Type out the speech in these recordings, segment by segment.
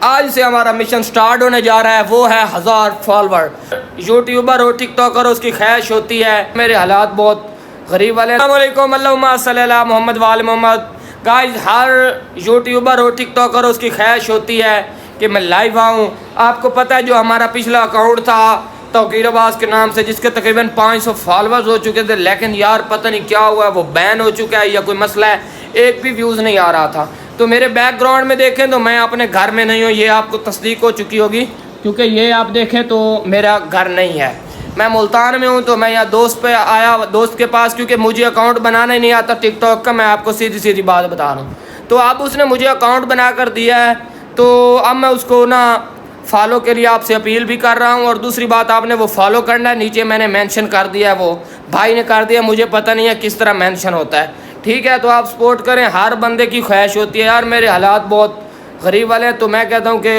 आज से हमारा मिशन स्टार्ट होने जा रहा है, वो है 1000 फॉलोवर। यूट्यूबर हो, टिकटॉकर हो, उसकी ख्वाहिश होती है। मेरे हालात बहुत गरीब वाले। अस्सलामुअलैकुम, अल्लाहुम्मा सल्ली अला मोहम्मद व आले मोहम्मद। गाइस, हर यूट्यूबर हो, टिकटॉकर हो, उसकी ख्वाहिश होती है कि मैं लाइव आऊँ। आपको पता है जो हमारा पिछला अकाउंट था तौकीर अब्बास के नाम से, जिसके तकरीबन 500 फॉलोवर्स हो चुके थे, लेकिन यार पता नहीं क्या हुआ, वो बैन हो चुका है या कोई मसला है, एक भी व्यूज़ नहीं आ रहा था। तो मेरे बैकग्राउंड में देखें तो मैं अपने घर में नहीं हूँ, ये आपको तस्दीक हो चुकी होगी, क्योंकि ये आप देखें तो मेरा घर नहीं है। मैं मुल्तान में हूँ, तो मैं यहाँ दोस्त पे आया, दोस्त के पास, क्योंकि मुझे अकाउंट बनाना ही नहीं आता टिकटॉक का। मैं आपको सीधी सीधी बात बता रहा हूँ। तो अब उसने मुझे अकाउंट बना कर दिया है, तो अब मैं उसको ना फॉलो के लिए आपसे अपील भी कर रहा हूँ। और दूसरी बात, आपने वो फॉलो करना है, नीचे मैंने मेंशन कर दिया है, वो भाई ने कर दिया, मुझे पता नहीं है किस तरह मेंशन होता है। ठीक है, तो आप सपोर्ट करें, हर बंदे की ख्वाहिश होती है। यार मेरे हालात बहुत गरीब वाले हैं, तो मैं कहता हूँ कि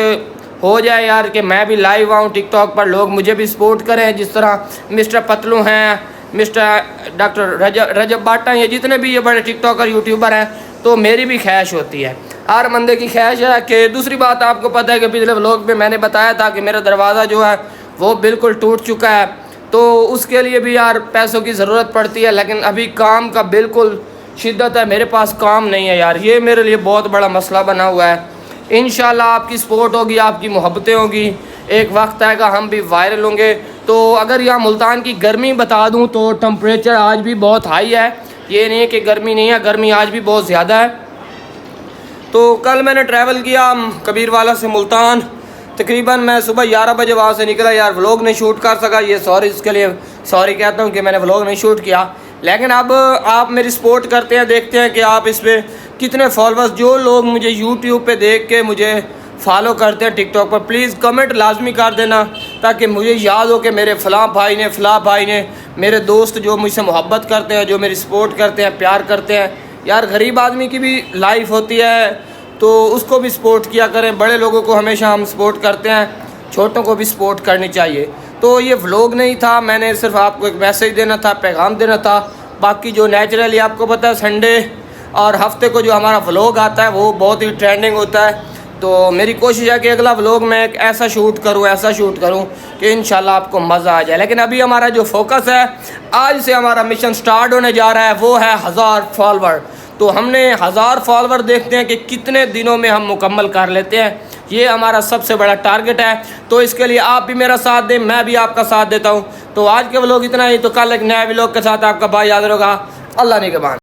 हो जाए यार कि मैं भी लाइव आऊँ टिकटॉक पर, लोग मुझे भी सपोर्ट करें। जिस तरह मिस्टर पतलू हैं, मिस्टर डॉक्टर रजब बाटा, ये जितने भी ये बड़े टिकटॉकर यूट्यूबर हैं, तो मेरी भी ख्वाहिश होती है, हर बंदे की ख्वाहिश है। कि दूसरी बात, आपको पता है कि पिछले व्लॉग में मैंने बताया था कि मेरा दरवाज़ा जो है वो बिल्कुल टूट चुका है, तो उसके लिए भी यार पैसों की ज़रूरत पड़ती है। लेकिन अभी काम का बिल्कुल शिद्दत है, मेरे पास काम नहीं है यार, ये मेरे लिए बहुत बड़ा मसला बना हुआ है। इंशाल्लाह आपकी सपोर्ट होगी, आपकी मोहब्बतें होगी, एक वक्त आएगा हम भी वायरल होंगे। तो अगर यहाँ मुल्तान की गर्मी बता दूँ तो टेम्परेचर आज भी बहुत हाई है, ये नहीं है कि गर्मी नहीं है, गर्मी आज भी बहुत ज़्यादा है। तो कल मैंने ट्रैवल किया कबीरवाला से मुल्तान, तकरीबन मैं सुबह 11 बजे वहाँ से निकला। यार व्लॉग नहीं शूट कर सका, ये सॉरी, इसके लिए सॉरी कहता हूँ कि मैंने व्लॉग नहीं शूट किया। लेकिन अब आप मेरी सपोर्ट करते हैं, देखते हैं कि आप इस पर कितने फॉलोअर्स, जो लोग मुझे यूट्यूब पे देख के मुझे फॉलो करते हैं टिकटॉक पर, प्लीज़ कमेंट लाजमी कर देना, ताकि मुझे याद हो कि मेरे फ़लाँ भाई ने, मेरे दोस्त जो मुझसे मोहब्बत करते हैं, जो मेरी सपोर्ट करते हैं, प्यार करते हैं। यार गरीब आदमी की भी लाइफ होती है, तो उसको भी सपोर्ट किया करें। बड़े लोगों को हमेशा हम सपोर्ट करते हैं, छोटों को भी सपोर्ट करनी चाहिए। तो ये व्लॉग नहीं था, मैंने सिर्फ आपको एक मैसेज देना था, पैगाम देना था। बाकी जो नेचुरली आपको पता है संडे और हफ्ते को जो हमारा व्लॉग आता है वो बहुत ही ट्रेंडिंग होता है। तो मेरी कोशिश है कि अगला व्लॉग मैं एक ऐसा शूट करूं कि इंशाल्लाह आपको मज़ा आ जाए। लेकिन अभी हमारा जो फोकस है, आज से हमारा मिशन स्टार्ट होने जा रहा है, वो है 1000 फॉलोवर। तो हमने 1000 फॉलोवर देखते हैं कि कितने दिनों में हम मुकम्मल कर लेते हैं, ये हमारा सबसे बड़ा टारगेट है। तो इसके लिए आप भी मेरा साथ दें, मैं भी आपका साथ देता हूँ। तो आज के व्लॉग इतना ही, तो कल एक नया व्लॉग के साथ आपका भाई याद रहेगा। अल्लाह निगहबान।